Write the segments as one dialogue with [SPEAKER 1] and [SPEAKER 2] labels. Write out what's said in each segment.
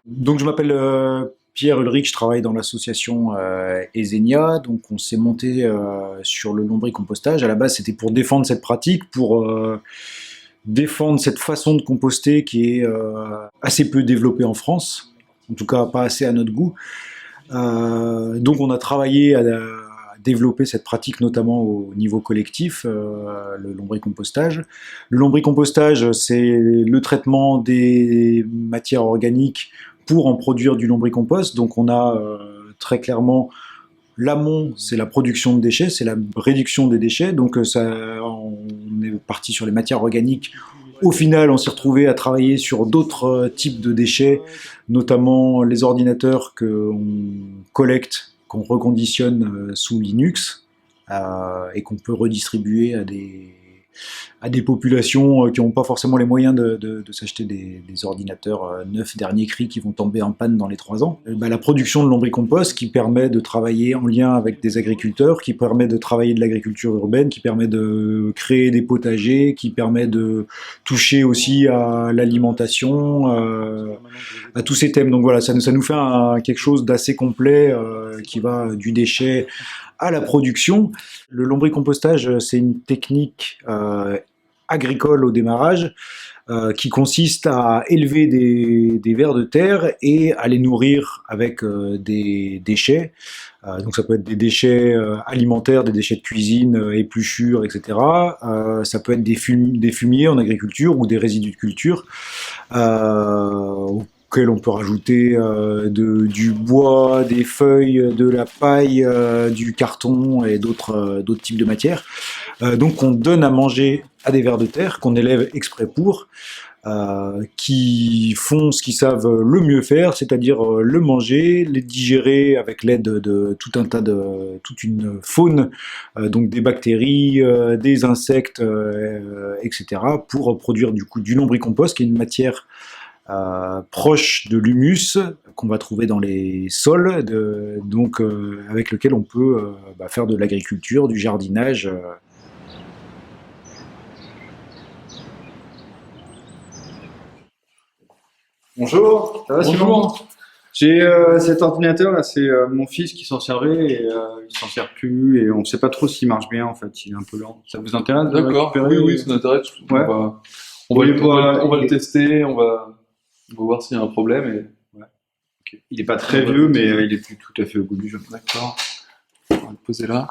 [SPEAKER 1] Donc je m'appelle Pierre Ulrich, je travaille dans l'association Ezenia. Donc on s'est monté sur le lombricompostage. À la base, c'était pour défendre cette pratique, pour défendre cette façon de composter qui est assez peu développée en France, en tout cas pas assez à notre goût. Donc on a travaillé à développer cette pratique notamment au niveau collectif, le lombricompostage. Le lombricompostage, c'est le traitement des matières organiques pour en produire du lombricompost. Donc on a très clairement l'amont, c'est la production de déchets, c'est la réduction des déchets. Donc on est parti sur les matières organiques. Au final, on s'est retrouvé à travailler sur d'autres types de déchets, notamment les ordinateurs qu'on collecte, qu'on reconditionne sous Linux et qu'on peut redistribuer à des populations qui n'ont pas forcément les moyens de s'acheter des ordinateurs neufs, dernier cri, qui vont tomber en panne dans les 3 ans. La production de lombricompost qui permet de travailler en lien avec des agriculteurs, qui permet de travailler de l'agriculture urbaine, qui permet de créer des potagers, qui permet de toucher aussi à l'alimentation, à tous ces thèmes. Donc voilà, ça nous fait quelque chose d'assez complet qui va du déchet à la production. Le lombricompostage, c'est une technique agricole au démarrage qui consiste à élever des vers de terre et à les nourrir avec des déchets. Donc ça peut être des déchets alimentaires, des déchets de cuisine, épluchures, etc. Ça peut être des fumiers en agriculture ou des résidus de culture. Auquel on peut rajouter du bois, des feuilles, de la paille, du carton et d'autres types de matières. Donc on donne à manger à des vers de terre qu'on élève exprès pour, qui font ce qu'ils savent le mieux faire, c'est-à-dire le manger, les digérer avec l'aide de toute une faune, donc des bactéries, des insectes, etc., pour produire du coup du lombricompost, qui est une matière proche de l'humus qu'on va trouver dans les sols, donc avec lequel on peut faire de l'agriculture, du jardinage.
[SPEAKER 2] Bonjour, ça va Simon?
[SPEAKER 3] Bonjour.
[SPEAKER 2] J'ai cet ordinateur là, c'est mon fils qui s'en servait et il s'en sert plus et on sait pas trop s'il marche bien en fait, il est un peu lent. Ça vous intéresse de le
[SPEAKER 3] D'accord.
[SPEAKER 2] récupérer?
[SPEAKER 3] Oui, ça m'intéresse.
[SPEAKER 2] Ouais.
[SPEAKER 3] On va le tester, on va voir s'il y a un problème.
[SPEAKER 2] Ouais. Okay. Il est pas très vieux, mais il est plus tout à fait au goût du jour.
[SPEAKER 3] D'accord. On va le poser là.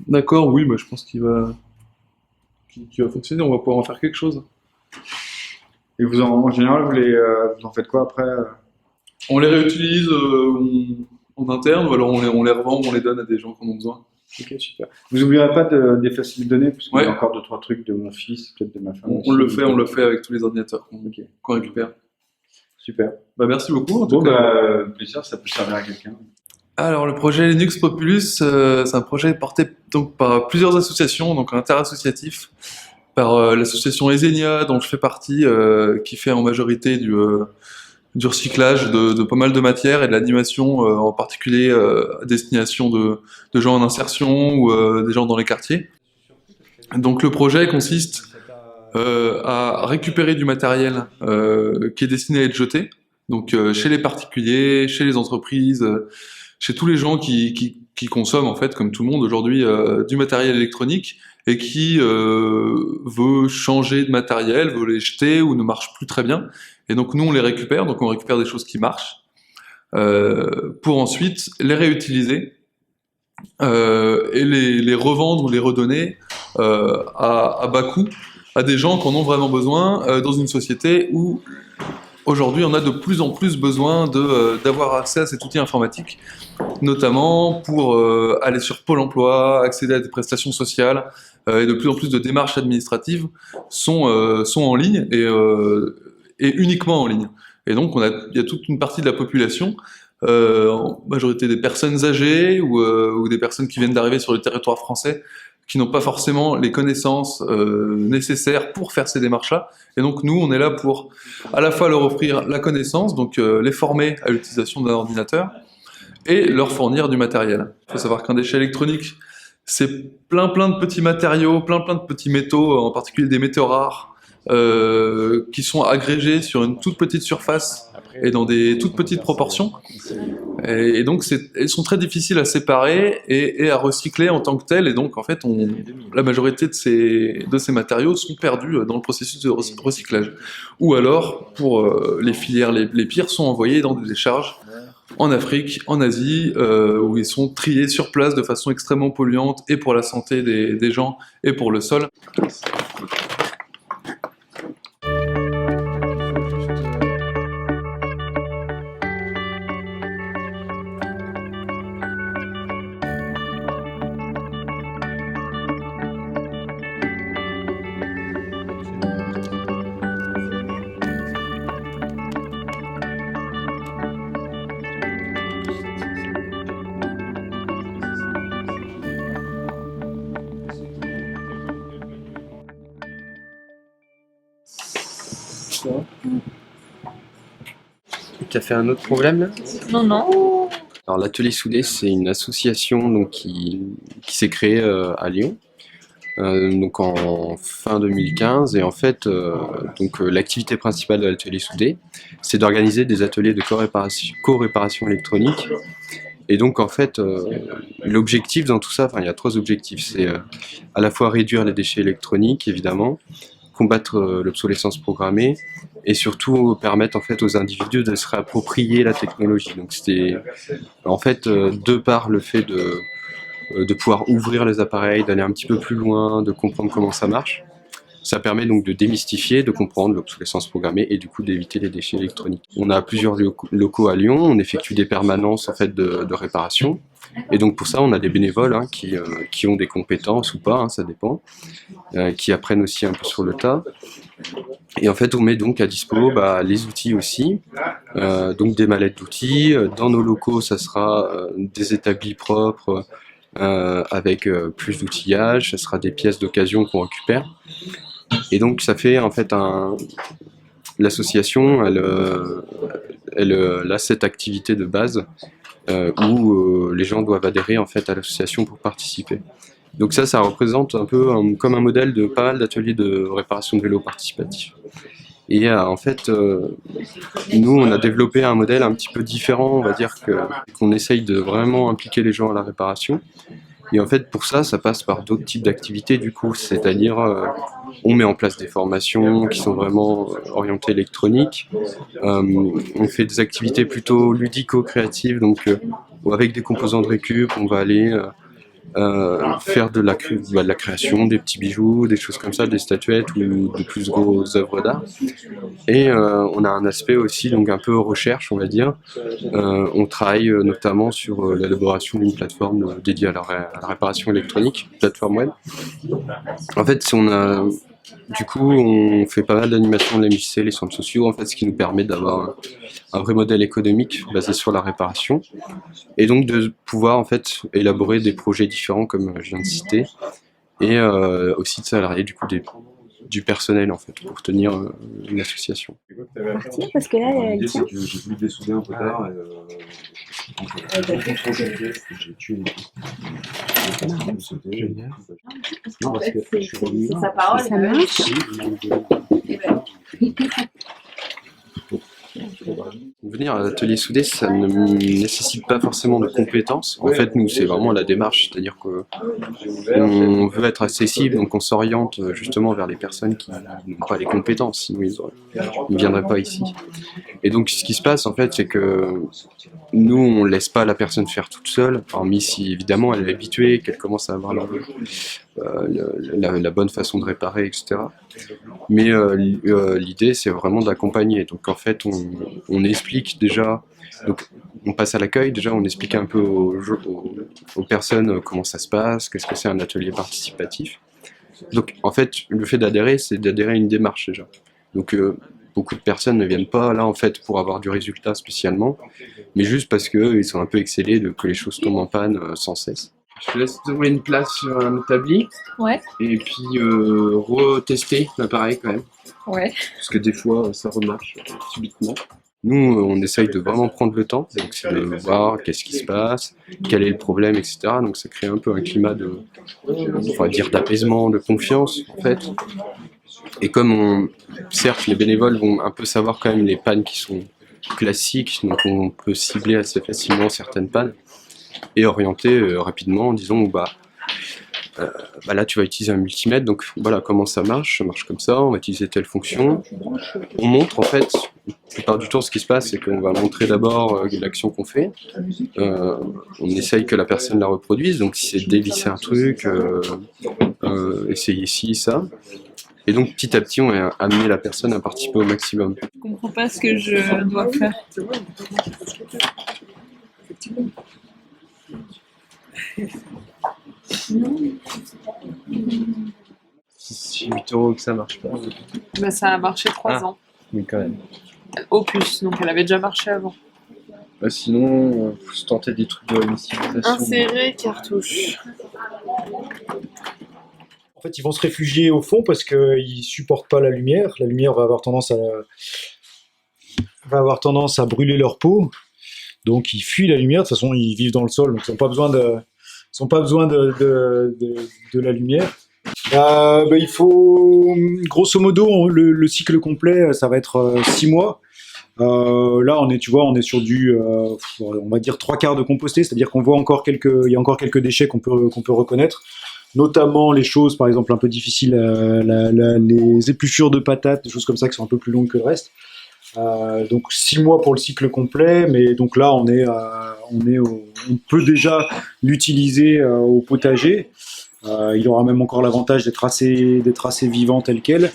[SPEAKER 3] D'accord, oui, je pense qu'il va fonctionner. On va pouvoir en faire quelque chose.
[SPEAKER 2] Et vous en général, vous en faites quoi après?
[SPEAKER 3] On les réutilise en interne, ou alors on les revend, ou on les donne à des gens qui en ont besoin.
[SPEAKER 2] Ok, super. Vous oublierez pas d'effacer les données, parce qu'il y a
[SPEAKER 3] Ouais.
[SPEAKER 2] encore 2-3 trucs de mon fils, peut-être de ma femme.
[SPEAKER 3] On le fait avec tous les ordinateurs qu'on récupère.
[SPEAKER 2] Super.
[SPEAKER 3] Merci beaucoup. En tout
[SPEAKER 2] Bon,
[SPEAKER 3] cas.
[SPEAKER 2] plaisir, ça peut servir à quelqu'un.
[SPEAKER 3] Alors, le projet Linux Populus, c'est un projet porté donc par plusieurs associations, donc interassociatif, par l'association Ezenia, dont je fais partie, qui fait en majorité du recyclage de pas mal de matières et de l'animation, en particulier à destination de gens en insertion ou des gens dans les quartiers. Donc, le projet consiste à récupérer du matériel qui est destiné à être jeté, donc chez les particuliers, chez les entreprises, chez tous les gens qui consomment, en fait, comme tout le monde aujourd'hui, du matériel électronique et qui veut changer de matériel, veut les jeter ou ne marche plus très bien. Et donc nous, on les récupère, donc on récupère des choses qui marchent pour ensuite les réutiliser et les revendre ou les redonner à bas coût à des gens qui en ont vraiment besoin dans une société où aujourd'hui on a de plus en plus besoin d'avoir accès à cet outil informatique, notamment pour aller sur Pôle emploi, accéder à des prestations sociales, et de plus en plus de démarches administratives sont en ligne et uniquement en ligne. Et donc il y a toute une partie de la population, en majorité des personnes âgées ou des personnes qui viennent d'arriver sur le territoire français, qui n'ont pas forcément les connaissances nécessaires pour faire ces démarches-là. Et donc nous, on est là pour à la fois leur offrir la connaissance, donc les former à l'utilisation d'un ordinateur, et leur fournir du matériel. Il faut savoir qu'un déchet électronique, c'est plein de petits matériaux, plein de petits métaux, en particulier des métaux rares, qui sont agrégés sur une toute petite surface et dans des toutes petites proportions. Et donc, elles sont très difficiles à séparer et à recycler en tant que telles. Et donc, en fait, la majorité de ces matériaux sont perdus dans le processus de recyclage. Ou alors, pour les filières les pires, sont envoyés dans des décharges en Afrique, en Asie, où ils sont triés sur place de façon extrêmement polluante, et pour la santé des gens, et pour le sol.
[SPEAKER 4] Tu as fait un autre problème là?
[SPEAKER 5] Non, non.
[SPEAKER 4] Alors l'Atelier Soudé, c'est une association donc, qui s'est créée à Lyon donc en fin 2015, et en fait l'activité principale de l'Atelier Soudé, c'est d'organiser des ateliers de co-réparation électronique. Et donc en fait l'objectif dans tout ça, il y a 3 objectifs, c'est à la fois réduire les déchets électroniques évidemment, combattre l'obsolescence programmée, et surtout permettre en fait aux individus de se réapproprier la technologie. Donc c'était en fait de par le fait de pouvoir ouvrir les appareils, d'aller un petit peu plus loin, de comprendre comment ça marche. Ça permet donc de démystifier, de comprendre l'obsolescence programmée et du coup d'éviter les déchets électroniques. On a plusieurs locaux à Lyon, on effectue des permanences en fait de réparation. Et donc pour ça, on a des bénévoles qui ont des compétences ou pas, ça dépend, qui apprennent aussi un peu sur le tas. Et en fait, on met donc à dispo les outils aussi, donc des mallettes d'outils. Dans nos locaux, ça sera des établis propres avec plus d'outillage, ça sera des pièces d'occasion qu'on récupère. Et donc ça fait en fait l'association, elle a cette activité de base où les gens doivent adhérer en fait à l'association pour participer. Donc ça représente un peu comme un modèle de pas mal d'ateliers de réparation de vélos participatifs. Et en fait, nous on a développé un modèle un petit peu différent, on va dire qu'on essaye de vraiment impliquer les gens à la réparation. Et en fait, pour ça passe par d'autres types d'activités du coup, c'est-à-dire on met en place des formations qui sont vraiment orientées électronique, on fait des activités plutôt ludico-créatives, donc avec des composants de récup, on va aller faire de la création, des petits bijoux, des choses comme ça, des statuettes ou de plus grosses œuvres d'art. Et on a un aspect aussi donc un peu recherche, on va dire. On travaille notamment sur l'élaboration d'une plateforme dédiée à la réparation électronique, plateforme web. En fait, du coup, on fait pas mal d'animations de la MJC, les centres sociaux, en fait, ce qui nous permet d'avoir un vrai modèle économique basé sur la réparation, et donc de pouvoir en fait élaborer des projets différents comme je viens de citer, et aussi de salarier du coup du personnel en fait pour tenir une association.
[SPEAKER 5] Partir parce que là, elle tient.
[SPEAKER 6] J'ai voulu dessouder un peu tard et j'ai tué les
[SPEAKER 5] Non, parce que c'est sa parole. Ça marche.
[SPEAKER 4] Venir à l'atelier soudé, ça ne nécessite pas forcément de compétences. En fait, nous, c'est vraiment la démarche, c'est-à-dire qu'on veut être accessible, donc on s'oriente justement vers les personnes qui n'ont pas les compétences, sinon ils ne viendraient pas ici. Et donc, ce qui se passe, en fait, c'est que nous, on ne laisse pas la personne faire toute seule, hormis si, évidemment, elle est habituée, qu'elle commence à avoir la bonne façon de réparer, etc. Mais l'idée, c'est vraiment d'accompagner. Donc, en fait, on explique déjà, donc on passe à l'accueil, déjà on explique un peu aux personnes comment ça se passe, qu'est-ce que c'est un atelier participatif. Donc en fait, le fait d'adhérer, c'est d'adhérer à une démarche déjà. Donc beaucoup de personnes ne viennent pas là en fait pour avoir du résultat spécialement, mais juste parce qu'ils sont un peu excellés que les choses tombent en panne sans cesse.
[SPEAKER 7] Je te laisse trouver une place sur un établi.
[SPEAKER 5] Ouais.
[SPEAKER 7] Et puis retester l'appareil quand même.
[SPEAKER 5] Ouais.
[SPEAKER 7] Parce que des fois ça remarche subitement.
[SPEAKER 4] Nous, on essaye de vraiment prendre le temps, donc c'est de voir qu'est-ce qui se passe, quel est le problème, etc. Donc ça crée un peu un climat on va dire d'apaisement, de confiance en fait. Et comme certes, les bénévoles vont un peu savoir quand même les pannes qui sont classiques, donc on peut cibler assez facilement certaines pannes et orienter rapidement en disant là tu vas utiliser un multimètre, donc voilà comment ça marche comme ça, on va utiliser telle fonction. On montre en fait, la plupart du temps ce qui se passe c'est qu'on va montrer d'abord l'action qu'on fait, on essaye que la personne la reproduise, donc si c'est dévisser un truc, essayer ci, ça. Et donc petit à petit on va amener la personne à participer au maximum.
[SPEAKER 8] Je comprends pas ce que je dois faire.
[SPEAKER 7] Si 8 € que ça marche pas.
[SPEAKER 8] Bah, ça a marché 3 ans,
[SPEAKER 7] Mais quand même.
[SPEAKER 8] au plus, donc elle avait déjà marché avant.
[SPEAKER 7] Sinon, faut se tenter des trucs de réinitialisation.
[SPEAKER 8] Insérer cartouche.
[SPEAKER 1] En fait, ils vont se réfugier au fond parce qu'ils supportent pas la lumière. La lumière va avoir tendance à brûler leur peau. Donc, ils fuient la lumière. De toute façon, ils vivent dans le sol, donc ils n'ont pas besoin de la lumière. Il faut, grosso modo, le cycle complet, ça va être 6 mois. Là, on est sur du, on va dire 3/4 de composté, c'est-à-dire qu'on voit il y a encore quelques déchets qu'on peut reconnaître, notamment les choses, par exemple, un peu difficiles, les épluchures de patates, des choses comme ça qui sont un peu plus longues que le reste. Donc 6 mois pour le cycle complet, mais donc là, on peut déjà l'utiliser au potager. Il aura même encore l'avantage d'être assez vivant tel quel.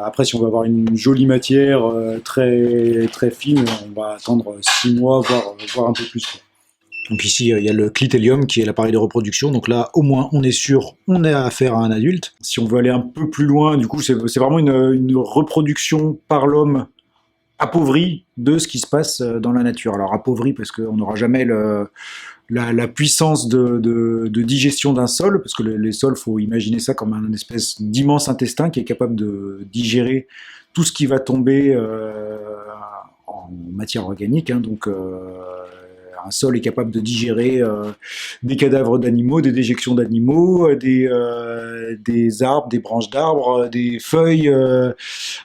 [SPEAKER 1] Après, si on veut avoir une jolie matière très, très fine, on va attendre 6 mois, voire un peu plus. Donc ici, il y a le clitellium qui est l'appareil de reproduction. Donc là, au moins, on est sûr, on a affaire à un adulte. Si on veut aller un peu plus loin, du coup, c'est vraiment une reproduction par l'homme appauvrie de ce qui se passe dans la nature. Alors appauvrie parce qu'on n'aura jamais la puissance de digestion d'un sol, parce que les sols, faut imaginer ça comme un espèce d'immense intestin qui est capable de digérer tout ce qui va tomber en matière organique. Hein, donc un sol est capable de digérer des cadavres d'animaux, des déjections d'animaux, des arbres, des branches d'arbres, des feuilles,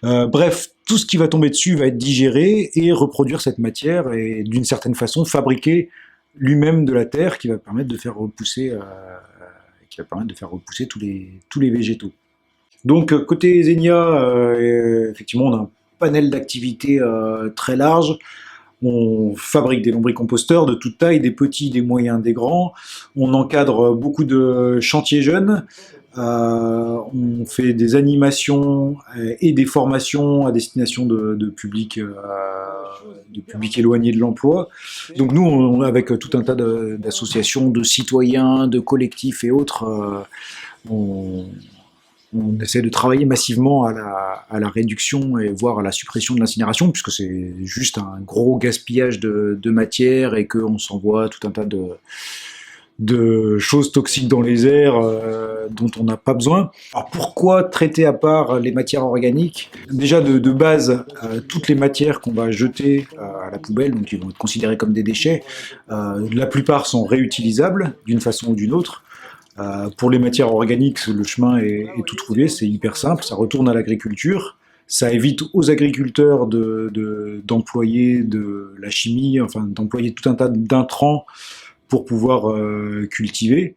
[SPEAKER 1] bref, tout ce qui va tomber dessus va être digéré et reproduire cette matière et d'une certaine façon fabriquer lui-même de la terre qui va permettre de faire repousser, tous les végétaux. Donc côté Zenia, effectivement, on a un panel d'activités très large. On fabrique des lombricomposteurs de toute taille, des petits, des moyens, des grands. On encadre beaucoup de chantiers jeunes. On fait des animations et des formations à destination de publics éloignés de l'emploi. Donc nous, avec tout un tas d'associations, de citoyens, de collectifs et autres, on essaie de travailler massivement à la réduction et voire à la suppression de l'incinération, puisque c'est juste un gros gaspillage de matière et qu'on s'envoie tout un tas de choses toxiques dans les airs dont on n'a pas besoin. Alors pourquoi traiter à part les matières organiques? Déjà de base, toutes les matières qu'on va jeter à la poubelle, donc qui vont être considérées comme des déchets, la plupart sont réutilisables d'une façon ou d'une autre. Pour les matières organiques, le chemin est tout trouvé, c'est hyper simple, ça retourne à l'agriculture. Ça évite aux agriculteurs d'employer de la chimie, enfin d'employer tout un tas d'intrants pour pouvoir cultiver.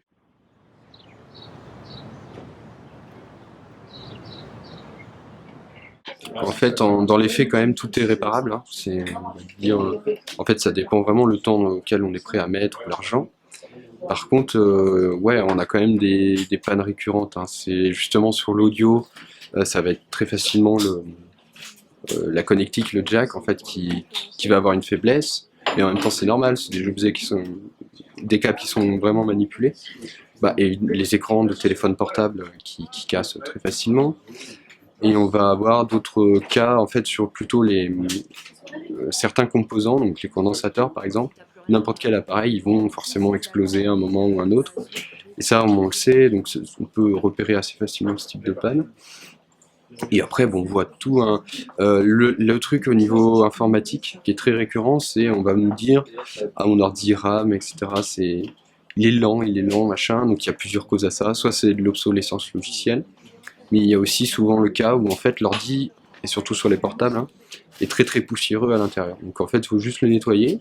[SPEAKER 4] En fait, dans les faits, quand même, tout est réparable. Hein. En fait, ça dépend vraiment le temps auquel on est prêt à mettre l'argent. Par contre, on a quand même des pannes récurrentes. Hein. C'est justement sur l'audio, ça va être très facilement la connectique, le jack, en fait, qui va avoir une faiblesse. Mais en même temps, c'est normal, c'est des objets des câbles qui sont vraiment manipulés. Et les écrans de téléphone portable qui cassent très facilement. Et on va avoir d'autres cas, en fait, sur plutôt certains composants, donc les condensateurs par exemple. N'importe quel appareil, ils vont forcément exploser à un moment ou un autre. Et ça, on le sait, donc on peut repérer assez facilement ce type de panne. Et après, on voit tout. Le truc au niveau informatique qui est très récurrent, c'est on va nous dire mon ordi RAM, etc. Il est lent, machin. Donc il y a plusieurs causes à ça. Soit c'est de l'obsolescence logicielle, Mais il y a aussi souvent le cas où en fait l'ordi, et surtout sur les portables, hein, est très très poussiéreux à l'intérieur. Donc en fait, il faut juste le nettoyer.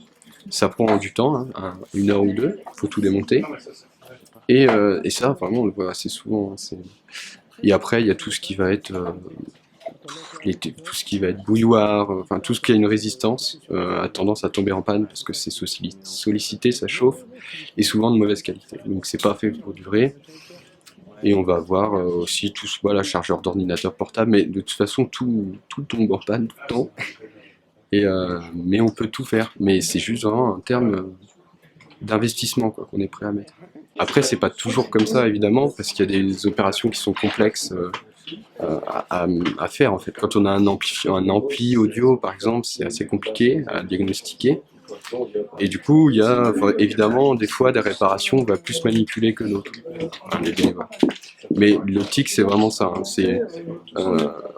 [SPEAKER 4] Ça prend du temps, hein, 1 heure ou 2, il faut tout démonter. Et ça, vraiment, on le voit assez souvent. Hein, et après, il y a tout ce qui va être tout ce qui va être bouilloire, enfin tout ce qui a une résistance a tendance à tomber en panne parce que c'est sollicité, ça chauffe, et souvent de mauvaise qualité. Donc c'est pas fait pour durer. Et on va avoir aussi tout ce voilà, chargeur d'ordinateur portable, mais de toute façon tout tombe en panne tout le temps. Mais on peut tout faire. Mais c'est juste vraiment un terme d'investissement qu'on est prêt à mettre. Après c'est pas toujours comme ça évidemment, parce qu'il y a des opérations qui sont complexes à faire en fait. Quand on a un ampli audio par exemple, c'est assez compliqué à diagnostiquer. Et du coup, il y a évidemment des fois des réparations, on va plus manipuler que d'autres. Mais l'optique, c'est vraiment ça. Hein.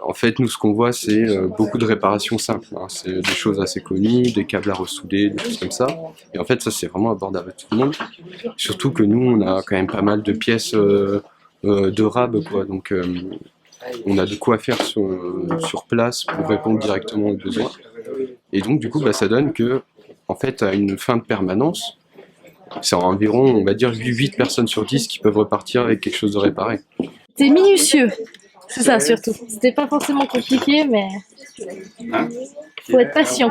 [SPEAKER 4] En fait, nous, ce qu'on voit, c'est beaucoup de réparations simples. Hein. C'est des choses assez connues, des câbles à ressouder, des choses comme ça. Et en fait, ça, c'est vraiment abordable à tout le monde. Surtout que nous, on a quand même pas mal de pièces de RAB, quoi. Donc, on a de quoi faire sur place pour répondre directement aux besoins. Et donc, du coup, ça donne que en fait, à une fin de permanence, c'est environ, on va dire, 8 personnes sur 10 qui peuvent repartir avec quelque chose de réparé.
[SPEAKER 5] C'est minutieux, c'est ça surtout. C'était pas forcément compliqué, mais faut être patient.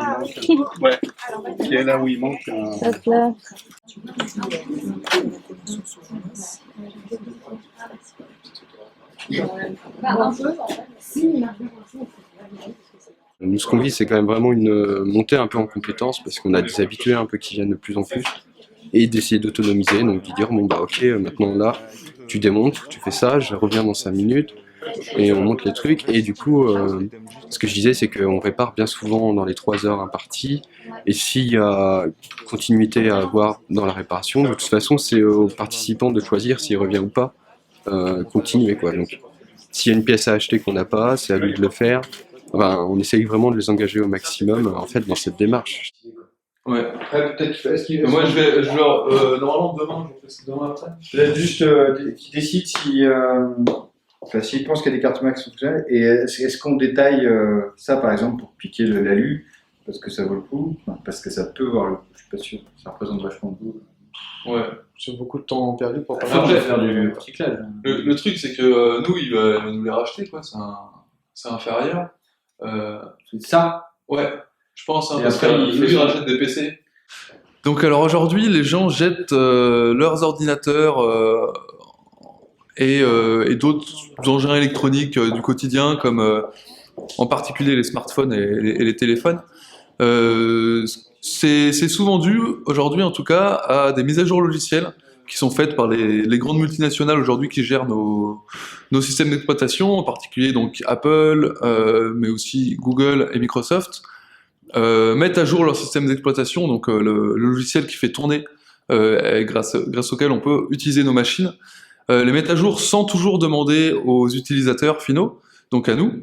[SPEAKER 2] Ouais. Qui est là où il manque
[SPEAKER 5] Hop là.
[SPEAKER 4] Nous, ce qu'on vit, c'est quand même vraiment une montée un peu en compétences, parce qu'on a des habitués un peu qui viennent de plus en plus, et d'essayer d'autonomiser, donc de dire, bon bah ok, maintenant là, tu démontes, tu fais ça, je reviens dans 5 minutes, et on monte les trucs, et du coup, ce que je disais, c'est qu'on répare bien souvent dans les 3 heures imparties, et s'il y a continuité à avoir dans la réparation, de toute façon, c'est aux participants de choisir s'il revient ou pas, continuer quoi. Donc, s'il y a une pièce à acheter qu'on n'a pas, c'est à lui de le faire. Enfin, on essaye vraiment de les engager au maximum en fait dans cette démarche.
[SPEAKER 3] Ouais.
[SPEAKER 2] Après, peut-être
[SPEAKER 3] Moi, je vais normalement demain, je fais ça demain après.
[SPEAKER 2] peut-être juste qu'ils décident s'ils pensent qu'il y a des cartes max fonctionnelles, et est-ce qu'on détaille ça par exemple pour piquer l'alu, parce que ça vaut le coup, parce que ça peut avoir le coup, je suis pas sûr, ça représente vachement de goût.
[SPEAKER 3] Ouais.
[SPEAKER 6] C'est beaucoup de temps perdu pour
[SPEAKER 3] Enfin, bref,
[SPEAKER 2] faire du recyclage.
[SPEAKER 3] Le truc, c'est que nous, il va nous les racheter, quoi. C'est inférieur.
[SPEAKER 2] C'est ça.
[SPEAKER 3] Ouais, je pense. Hein,
[SPEAKER 2] Et
[SPEAKER 3] parce
[SPEAKER 2] après,
[SPEAKER 3] qu'il rachète des PC. Donc, alors aujourd'hui, les gens jettent leurs ordinateurs et d'autres engins électroniques du quotidien, comme en particulier les smartphones et les téléphones. C'est souvent dû, aujourd'hui en tout cas, à des mises à jour logicielles qui sont faites par les grandes multinationales aujourd'hui qui gèrent nos systèmes d'exploitation, en particulier donc Apple, mais aussi Google et Microsoft, mettent à jour leur système d'exploitation, donc le logiciel qui fait tourner, grâce auquel on peut utiliser nos machines, les mettent à jour sans toujours demander aux utilisateurs finaux, donc à nous.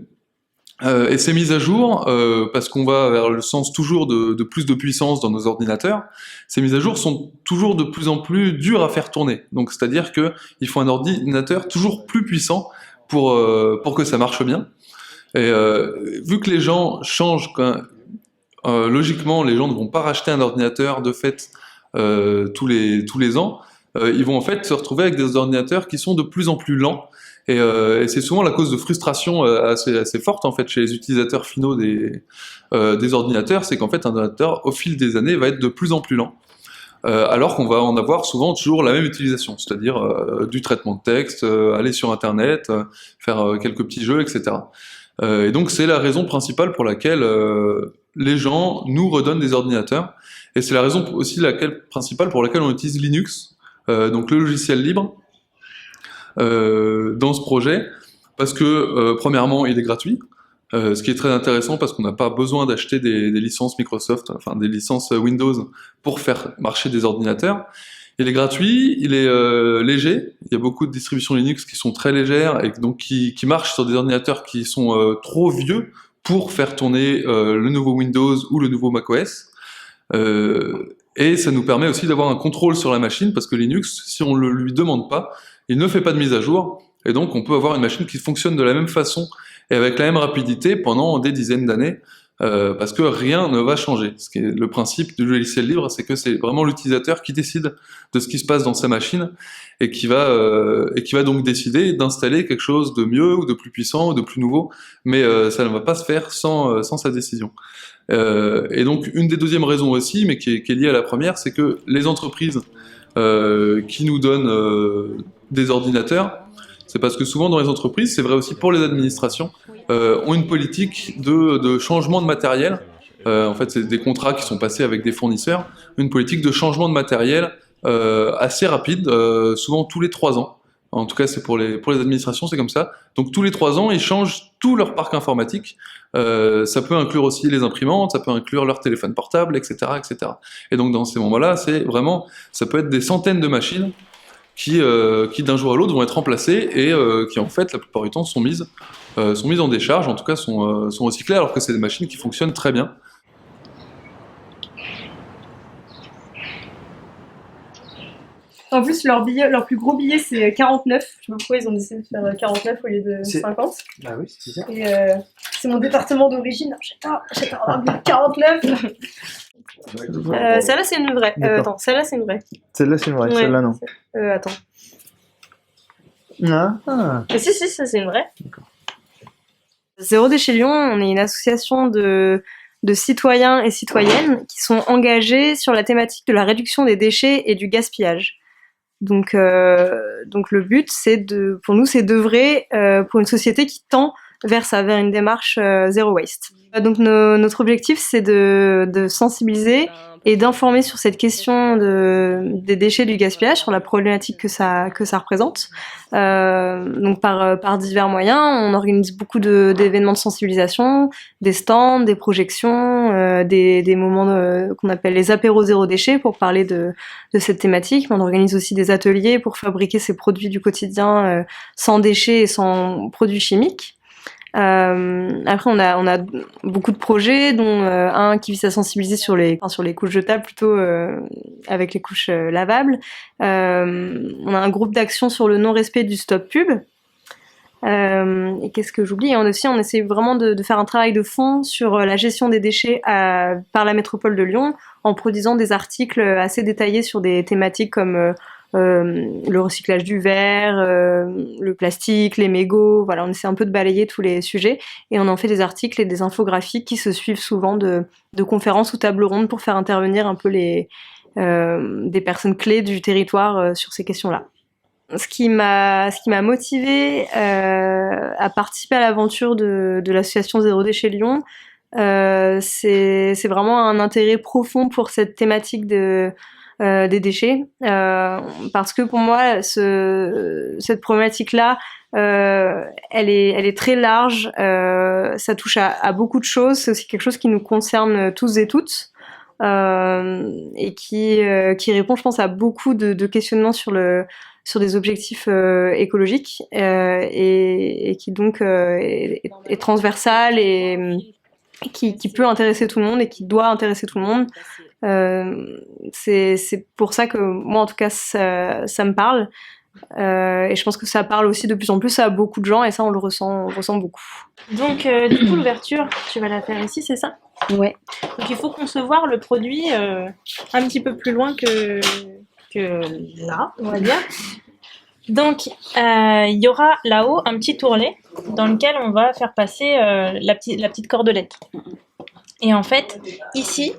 [SPEAKER 3] Et ces mises à jour, parce qu'on va vers le sens toujours de plus de puissance dans nos ordinateurs, ces mises à jour sont toujours de plus en plus dures à faire tourner. Donc c'est-à-dire qu'il faut un ordinateur toujours plus puissant pour que ça marche bien. Et vu que les gens changent, logiquement les gens ne vont pas racheter un ordinateur de fait tous les ans, ils vont en fait se retrouver avec des ordinateurs qui sont de plus en plus lents. Et c'est souvent la cause de frustration assez forte en fait chez les utilisateurs finaux des ordinateurs, c'est qu'en fait un ordinateur au fil des années va être de plus en plus lent, alors qu'on va en avoir souvent toujours la même utilisation, c'est-à-dire du traitement de texte, aller sur internet, faire quelques petits jeux, etc. Et donc c'est la raison principale pour laquelle les gens nous redonnent des ordinateurs, et c'est la raison aussi principale pour laquelle on utilise Linux, donc le logiciel libre, dans ce projet, parce que premièrement il est gratuit, ce qui est très intéressant parce qu'on n'a pas besoin d'acheter des licences Microsoft, enfin des licences Windows pour faire marcher des ordinateurs. Il est gratuit, il est léger, il y a beaucoup de distributions Linux qui sont très légères et donc qui marchent sur des ordinateurs qui sont trop vieux pour faire tourner le nouveau Windows ou le nouveau macOS. Et ça nous permet aussi d'avoir un contrôle sur la machine, parce que Linux, si on ne le lui demande pas, il ne fait pas de mise à jour, Et donc, on peut avoir une machine qui fonctionne de la même façon et avec la même rapidité pendant des dizaines d'années, parce que rien ne va changer. Ce qui est le principe du logiciel libre, c'est que c'est vraiment l'utilisateur qui décide de ce qui se passe dans sa machine et qui va donc décider d'installer quelque chose de mieux ou de plus puissant ou de plus nouveau, mais ça ne va pas se faire sans sa décision. Et donc, une des deuxièmes raisons aussi, mais qui est liée à la première, c'est que les entreprises qui nous donnent des ordinateurs, c'est parce que souvent dans les entreprises, c'est vrai aussi pour les administrations, ont une politique de changement de matériel. En fait, c'est des contrats qui sont passés avec des fournisseurs, une politique de changement de matériel assez rapide, souvent tous les 3 ans. En tout cas, c'est pour les administrations, c'est comme ça. Donc tous les 3 ans, ils changent tout leur parc informatique. Ça peut inclure aussi les imprimantes, ça peut inclure leur téléphone portable, etc., etc. Et donc dans ces moments-là, c'est vraiment, ça peut être des centaines de machines qui d'un jour à l'autre vont être remplacées et qui en fait, la plupart du temps, sont mises en décharge, en tout cas sont recyclées, alors que c'est des machines qui fonctionnent très bien.
[SPEAKER 9] En plus, leur plus gros billet, c'est 49. Je sais pas pourquoi ils ont décidé de faire 49 au lieu de 50.
[SPEAKER 6] Bah oui, c'est ça.
[SPEAKER 9] Et c'est mon département d'origine. J'étais un billet de 49. Celle-là, c'est une vraie. Attends, celle-là, c'est une vraie.
[SPEAKER 6] Celle-là, c'est une vraie.
[SPEAKER 9] Ouais.
[SPEAKER 6] Celle-là, non.
[SPEAKER 9] Attends.
[SPEAKER 6] Ah.
[SPEAKER 9] Si, ça, c'est une vraie. Zéro Déchet Lyon, on est une association de citoyens et citoyennes qui sont engagés sur la thématique de la réduction des déchets et du gaspillage. Donc le but, pour nous, c'est d'œuvrer pour une société qui tend vers une démarche zéro waste. Donc notre objectif, c'est de sensibiliser et d'informer sur cette question des déchets et du gaspillage, sur la problématique que ça représente. Donc par divers moyens, on organise beaucoup d'événements de sensibilisation, des stands, des projections, des moments qu'on appelle les apéros zéro déchet pour parler de cette thématique. On organise aussi des ateliers pour fabriquer ces produits du quotidien sans déchets et sans produits chimiques. Après, on a beaucoup de projets, dont un qui vise à sensibiliser sur les couches jetables plutôt avec les couches lavables. On a un groupe d'action sur le non-respect du stop pub. Et qu'est-ce que j'oublie? Et on essaie vraiment de faire un travail de fond sur la gestion des déchets par la métropole de Lyon, en produisant des articles assez détaillés sur des thématiques comme le recyclage du verre, le plastique, les mégots, voilà, on essaie un peu de balayer tous les sujets et on en fait des articles et des infographiques qui se suivent souvent de conférences ou tables rondes pour faire intervenir un peu des personnes clés du territoire sur ces questions-là. Ce qui m'a motivée à participer à l'aventure de l'association Zéro Déchet Lyon, c'est vraiment un intérêt profond pour cette thématique des déchets, parce que pour moi cette problématique-là, elle est très large, ça touche à beaucoup de choses, c'est aussi quelque chose qui nous concerne tous et toutes, et qui répond, je pense, à beaucoup de questionnements sur des objectifs écologiques, et qui donc est transversal et qui peut intéresser tout le monde et qui doit intéresser tout le monde. C'est pour ça que moi, en tout cas, ça me parle, et je pense que ça parle aussi de plus en plus à beaucoup de gens, et ça, on le ressent beaucoup. Donc du coup, l'ouverture, tu vas la faire ici, c'est ça?
[SPEAKER 5] Ouais.
[SPEAKER 9] Donc il faut concevoir le produit un petit peu plus loin que là, on va dire. Donc il y aura là-haut un petit tourlet dans lequel on va faire passer la petite cordelette. Et en fait, ici,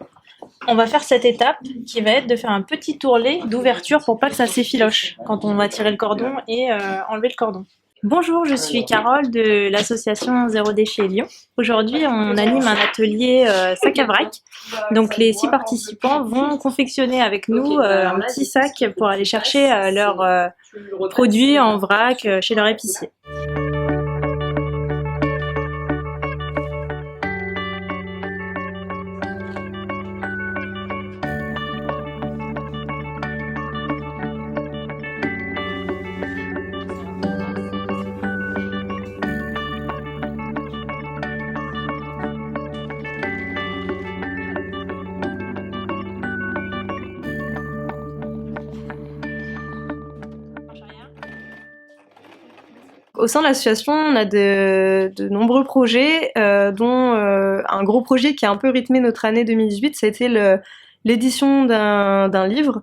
[SPEAKER 9] on va faire cette étape qui va être de faire un petit tourlet d'ouverture pour pas que ça s'effiloche quand on va tirer le cordon et enlever le cordon. Bonjour, je suis Carole de l'association Zéro Déchet Lyon. Aujourd'hui, on anime un atelier sac à vrac. Donc les 6 participants vont confectionner avec nous un petit sac pour aller chercher leurs produits en vrac chez leur épicier. au sein de l'association, on a de nombreux projets, dont un gros projet qui a un peu rythmé notre année 2018, ça a été l'édition d'un livre,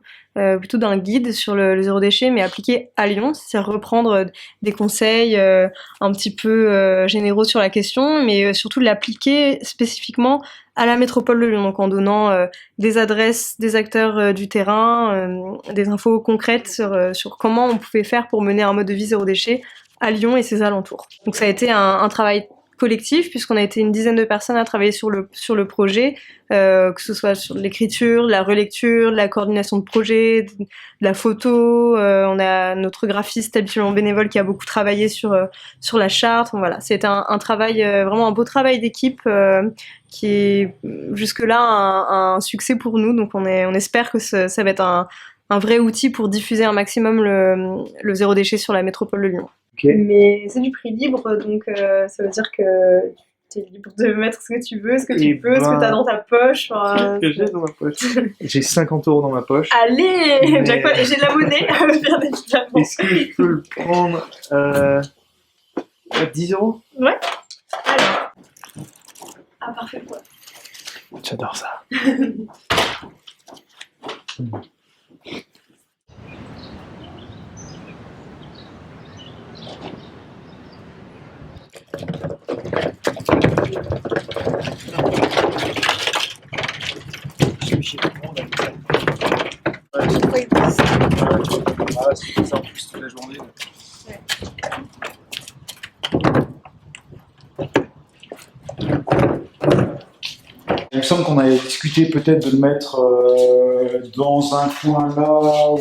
[SPEAKER 9] plutôt d'un guide sur le zéro déchet, mais appliqué à Lyon, c'est-à-dire reprendre des conseils un petit peu généraux sur la question, mais surtout l'appliquer spécifiquement à la métropole de Lyon, donc en donnant des adresses des acteurs du terrain, des infos concrètes sur comment on pouvait faire pour mener un mode de vie zéro déchet à Lyon et ses alentours. Donc ça a été un travail collectif, puisqu'on a été une dizaine de personnes à travailler sur le projet, que ce soit sur l'écriture, la relecture, la coordination de projet, de la photo. On a notre graphiste habituellement bénévole qui a beaucoup travaillé sur la charte. Bon, voilà, c'était un travail, vraiment un beau travail d'équipe qui est jusque-là un succès pour nous. Donc on espère que ça va être un vrai outil pour diffuser un maximum le zéro déchet sur la métropole de Lyon.
[SPEAKER 6] Okay.
[SPEAKER 9] Mais c'est du prix libre, donc ça veut dire que tu es libre de mettre ce que tu veux, ce que tu peux, ce que tu as dans ta poche.
[SPEAKER 6] Ce que j'ai dans ma poche. J'ai 50 € dans ma poche.
[SPEAKER 9] Allez,
[SPEAKER 6] Mais...
[SPEAKER 9] j'ai de la monnaie, bien évidemment.
[SPEAKER 6] Est-ce que je peux le prendre à 10 €?
[SPEAKER 9] Ouais. Alors. Ah, parfait, quoi.
[SPEAKER 6] J'adore ça.
[SPEAKER 1] C'est ça en plus toute la journée.
[SPEAKER 9] Ouais.
[SPEAKER 1] Il me semble qu'on avait discuté peut-être de le mettre dans un coin là, ou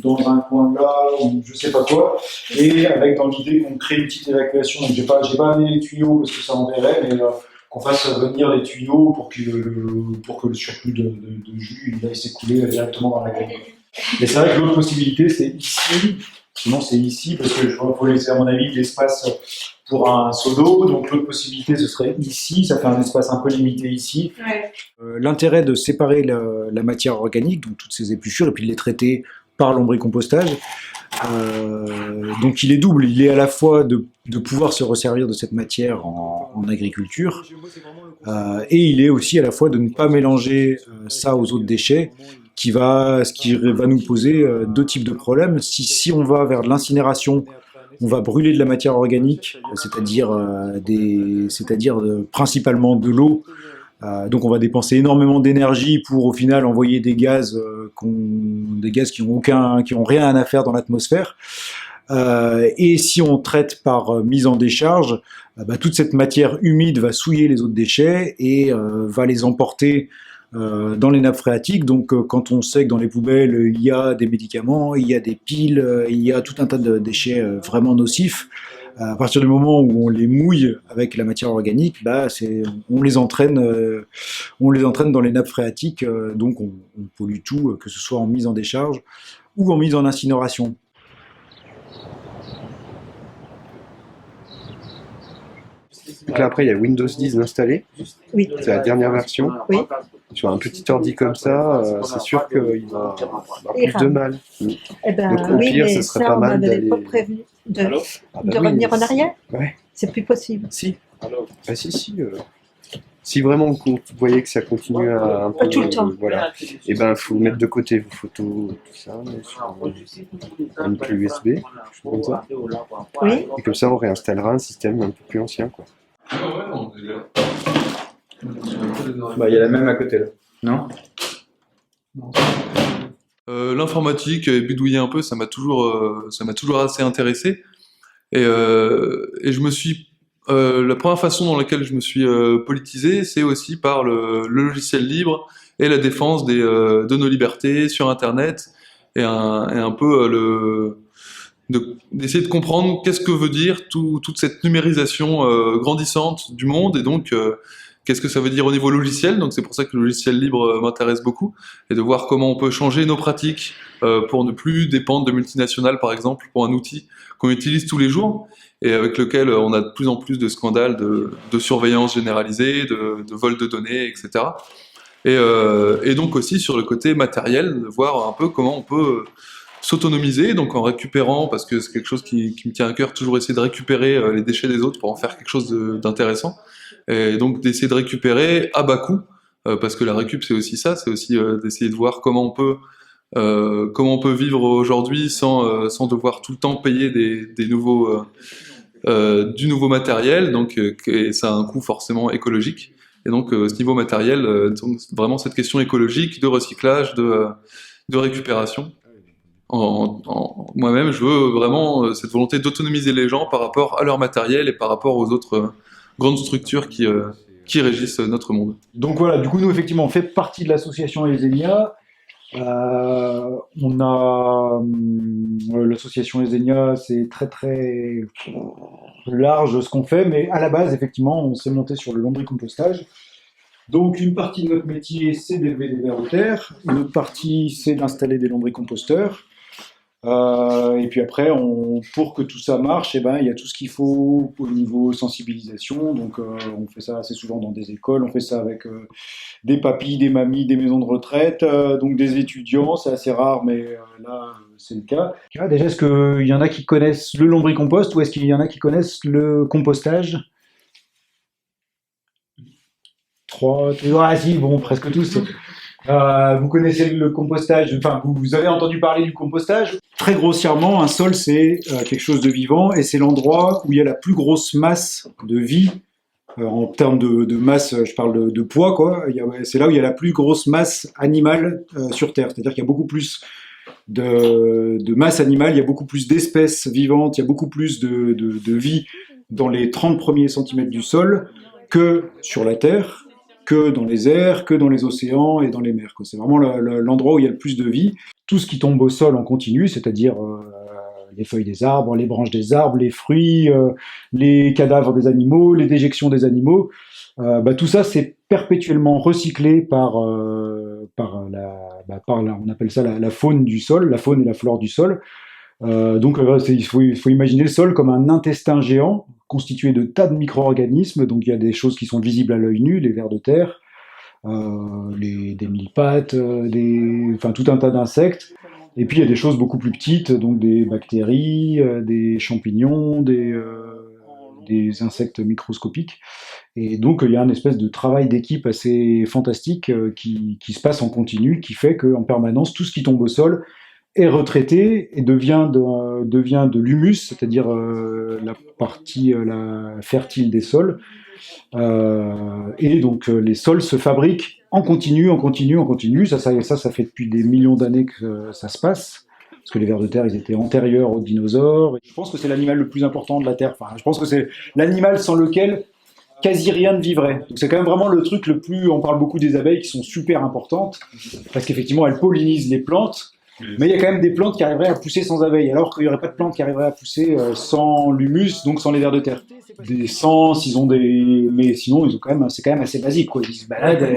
[SPEAKER 1] dans un coin là, ou je sais pas quoi, et avec dans l'idée qu'on crée une petite évacuation. Donc j'ai pas amené les tuyaux parce que ça enverrait, mais qu'on fasse venir les tuyaux pour que le surplus de jus il aille s'écouler directement dans la grille. Mais c'est vrai que l'autre possibilité c'est ici, sinon c'est ici parce que je faut laisser à mon avis de l'espace pour un seau d'eau, donc l'autre possibilité ce serait ici, ça fait un espace un peu limité ici.
[SPEAKER 9] Ouais.
[SPEAKER 1] L'intérêt de séparer la matière organique, donc toutes ces épluchures, et puis de les traiter par lombricompostage, donc il est double, il est à la fois de pouvoir se resservir de cette matière en agriculture, et il est aussi à la fois de ne pas mélanger ça aux autres déchets, ce qui va nous poser deux types de problèmes. Si on va vers de l'incinération, on va brûler de la matière organique, c'est-à-dire principalement de l'eau. Donc on va dépenser énormément d'énergie pour au final envoyer des gaz qui ont rien à faire dans l'atmosphère. Et si on traite par mise en décharge, toute cette matière humide va souiller les autres déchets et va les emporter dans les nappes phréatiques. Donc quand on sait que dans les poubelles il y a des médicaments, il y a des piles, il y a tout un tas de déchets vraiment nocifs, à partir du moment où on les mouille avec la matière organique, on les entraîne dans les nappes phréatiques, donc on pollue tout, que ce soit en mise en décharge ou en mise en incinération.
[SPEAKER 4] Donc là, après, il y a Windows 10 installé.
[SPEAKER 10] Oui.
[SPEAKER 4] C'est la dernière version.
[SPEAKER 10] Oui.
[SPEAKER 4] Sur un petit ordi comme ça, c'est sûr qu'il va avoir plus de mal.
[SPEAKER 10] Eh ben,
[SPEAKER 4] Donc, au
[SPEAKER 10] oui,
[SPEAKER 4] pire,
[SPEAKER 10] mais
[SPEAKER 4] ce serait
[SPEAKER 10] ça,
[SPEAKER 4] pas
[SPEAKER 10] on
[SPEAKER 4] mal
[SPEAKER 10] m'avait
[SPEAKER 4] d'aller...
[SPEAKER 10] pas prévenu de
[SPEAKER 4] oui,
[SPEAKER 10] revenir en arrière.
[SPEAKER 4] Ouais.
[SPEAKER 10] C'est plus possible.
[SPEAKER 4] Si. Ah, si. Si vraiment vous voyez que ça continue à un peu...
[SPEAKER 10] Tout le temps.
[SPEAKER 4] Voilà. Et ben, il faut mettre de côté vos photos, tout ça, sur une clé USB, comme ça.
[SPEAKER 10] Oui.
[SPEAKER 4] Et comme ça, on réinstallera un système un peu plus ancien, quoi.
[SPEAKER 2] Il y a la même à côté là. Non?
[SPEAKER 3] L'informatique et bidouiller un peu, ça m'a toujours assez intéressé. Et je me suis la première façon dans laquelle je me suis politisé, c'est aussi par le logiciel libre et la défense de nos libertés sur Internet et un peu d'essayer de comprendre qu'est-ce que veut dire toute cette numérisation grandissante du monde, et donc qu'est-ce que ça veut dire au niveau logiciel. Donc c'est pour ça que le logiciel libre m'intéresse beaucoup, et de voir comment on peut changer nos pratiques pour ne plus dépendre de multinationales, par exemple, pour un outil qu'on utilise tous les jours et avec lequel on a de plus en plus de scandales de surveillance généralisée, de vol de données, etc. Et donc aussi sur le côté matériel, de voir un peu comment on peut s'autonomiser, donc en récupérant, parce que c'est quelque chose qui me tient à cœur, toujours essayer de récupérer les déchets des autres pour en faire quelque chose d'intéressant, et donc d'essayer de récupérer à bas coût, parce que la récup c'est aussi ça, c'est aussi d'essayer de voir comment on peut vivre aujourd'hui sans devoir tout le temps payer du nouveau matériel, donc et ça a un coût forcément écologique. Et donc ce niveau matériel, donc, vraiment cette question écologique, de recyclage, de récupération. Moi-même, je veux vraiment cette volonté d'autonomiser les gens par rapport à leur matériel et par rapport aux autres grandes structures qui régissent notre monde.
[SPEAKER 1] Donc voilà, du coup, nous, effectivement, on fait partie de l'association Esenia. On a l'association Esenia, c'est très très large ce qu'on fait, mais à la base, effectivement, on s'est monté sur le lombricompostage. Donc une partie de notre métier, c'est d'élever des vers de terre, une autre partie, c'est d'installer des lombricomposteurs. Et puis après, pour que tout ça marche, eh ben, il y a tout ce qu'il faut au niveau sensibilisation. Donc on fait ça assez souvent dans des écoles, on fait ça avec des papis, des mamies, des maisons de retraite, donc des étudiants, c'est assez rare, mais là c'est le cas. Déjà, est-ce qu'il y en a qui connaissent le lombricompost ou est-ce qu'il y en a qui connaissent le compostage? 3, si, bon, presque tous. Vous connaissez le compostage, enfin, vous avez entendu parler du compostage. Très grossièrement, un sol, c'est quelque chose de vivant et c'est l'endroit où il y a la plus grosse masse de vie. En termes de masse, je parle de poids, quoi. C'est là où il y a la plus grosse masse animale sur Terre. C'est-à-dire qu'il y a beaucoup plus de masse animale, il y a beaucoup plus d'espèces vivantes, il y a beaucoup plus de vie dans les 30 premiers centimètres du sol que sur la Terre, que dans les airs, que dans les océans et dans les mers. C'est vraiment l'endroit où il y a le plus de vie. Tout ce qui tombe au sol en continu, c'est-à-dire les feuilles des arbres, les branches des arbres, les fruits, les cadavres des animaux, les déjections des animaux, tout ça c'est perpétuellement recyclé par on appelle ça la faune du sol, la faune et la flore du sol. Donc il faut imaginer le sol comme un intestin géant constitué de tas de micro-organismes. Donc il y a des choses qui sont visibles à l'œil nu, les vers de terre, des mille-pattes, tout un tas d'insectes. Et puis il y a des choses beaucoup plus petites, donc des bactéries, des champignons, des insectes microscopiques. Et donc il y a un espèce de travail d'équipe assez fantastique qui se passe en continu, qui fait qu'en permanence, tout ce qui tombe au sol est retraité et devient de l'humus, c'est-à-dire la partie fertile des sols. Et donc les sols se fabriquent en continu. Ça fait depuis des millions d'années que ça se passe. Parce que les vers de terre, ils étaient antérieurs aux dinosaures. Je pense que c'est l'animal le plus important de la Terre. Enfin, je pense que c'est l'animal sans lequel quasi rien ne vivrait. Donc c'est quand même vraiment le truc le plus... On parle beaucoup des abeilles qui sont super importantes, parce qu'effectivement, elles pollinisent les plantes. Mais il y a quand même des plantes qui arriveraient à pousser sans abeilles, alors qu'il n'y aurait pas de plantes qui arriveraient à pousser sans l'humus, donc sans les vers de terre. Des sens, mais sinon c'est quand même assez basique, quoi. Ils se baladent,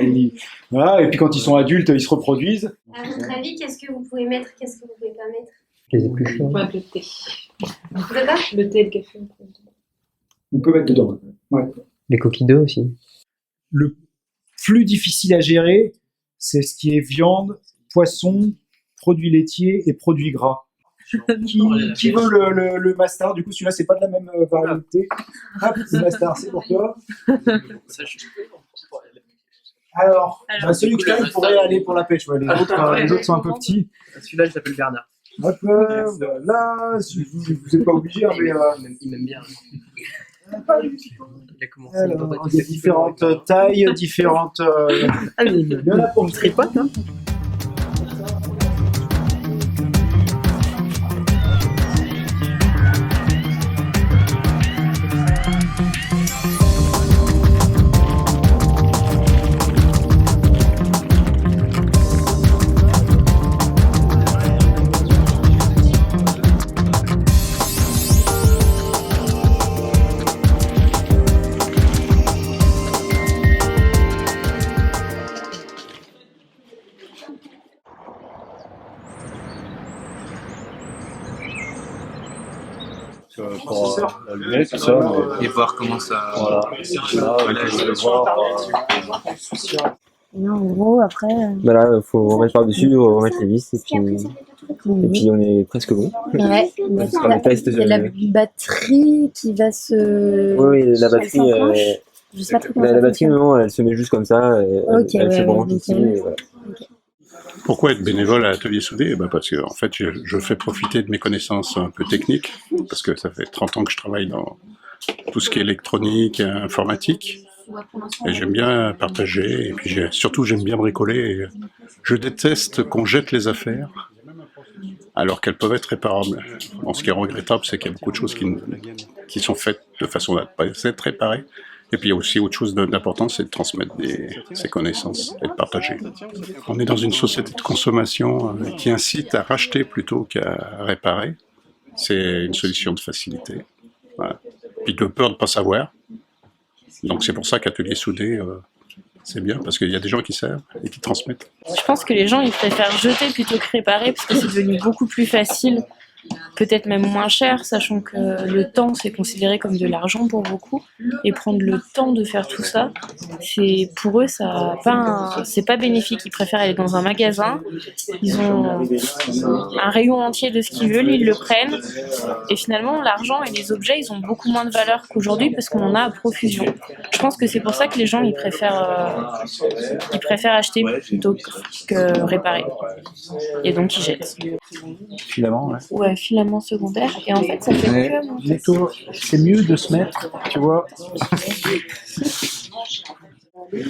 [SPEAKER 1] voilà, et puis quand ils sont adultes, ils se reproduisent.
[SPEAKER 11] À votre avis, qu'est-ce que vous pouvez mettre, qu'est-ce que vous pouvez pas mettre?
[SPEAKER 6] Les épluchures.
[SPEAKER 8] On peut mettre le thé.
[SPEAKER 11] De quoi?
[SPEAKER 8] Le thé et le café.
[SPEAKER 1] On peut mettre dedans. Ouais.
[SPEAKER 6] Les coquilles d'œufs aussi.
[SPEAKER 1] Le plus difficile à gérer, c'est ce qui est viande, poisson, produits laitiers et produits gras. Qui veut le Mastar? Du coup, celui-là, c'est pas de la même variété. Ah, le Mastar, c'est pour toi. Alors celui que là, il pourrait aller pour la pêche. Ouais, les autres sont un peu petits.
[SPEAKER 6] Celui-là, il s'appelle Bernard.
[SPEAKER 1] Hop, là, vous n'êtes pas obligé, hein, mais...
[SPEAKER 6] Il m'aime bien.
[SPEAKER 1] Alors, il y a différentes tailles, différentes...
[SPEAKER 6] il y en a pour me tripote, hein.
[SPEAKER 12] Pour allumer tout ça.
[SPEAKER 7] Et voir comment ça.
[SPEAKER 12] Voilà. Là, je vais voir.
[SPEAKER 5] Et là, en gros, après.
[SPEAKER 13] Bah là, faut remettre par-dessus, remettre les vis, et puis on est presque bon.
[SPEAKER 5] Ouais,
[SPEAKER 13] Parce qu'on les teste,
[SPEAKER 5] il y a la batterie qui va se.
[SPEAKER 13] Oui, la batterie.
[SPEAKER 5] Je sais pas trop comment
[SPEAKER 13] La
[SPEAKER 5] ça
[SPEAKER 13] batterie,
[SPEAKER 5] fonctionne.
[SPEAKER 13] non, elle se met juste comme ça, et elle se branche ici. Et voilà.
[SPEAKER 12] Pourquoi être bénévole à Atelier Soudé? Parce que en fait, je fais profiter de mes connaissances un peu techniques, parce que ça fait 30 ans que je travaille dans tout ce qui est électronique, informatique, et j'aime bien partager, et puis surtout j'aime bien bricoler, et je déteste qu'on jette les affaires, alors qu'elles peuvent être réparables. Bon, ce qui est regrettable, c'est qu'il y a beaucoup de choses qui sont faites de façon à ne pas être réparées. Et puis il y a aussi autre chose d'important, c'est de transmettre ces connaissances et de partager. On est dans une société de consommation qui incite à racheter plutôt qu'à réparer. C'est une solution de facilité. Voilà. Puis de peur de ne pas savoir. Donc c'est pour ça qu'Atelier Soudé, c'est bien, parce qu'il y a des gens qui savent et qui transmettent.
[SPEAKER 5] Je pense que les gens ils préfèrent jeter plutôt que réparer parce que c'est devenu beaucoup plus facile, peut-être même moins cher, sachant que le temps c'est considéré comme de l'argent pour beaucoup, et prendre le temps de faire tout ça, c'est pour eux c'est pas bénéfique. Ils préfèrent aller dans un magasin, ils ont un rayon entier de ce qu'ils veulent, ils le prennent, et finalement l'argent et les objets ils ont beaucoup moins de valeur qu'aujourd'hui parce qu'on en a à profusion. Je pense que c'est pour ça que les gens ils préfèrent acheter plutôt que réparer, et donc ils jettent.
[SPEAKER 6] Finalement,
[SPEAKER 5] Ouais, filament secondaire, et en fait ça fait que...
[SPEAKER 6] Plutôt, c'est mieux de se mettre, tu vois.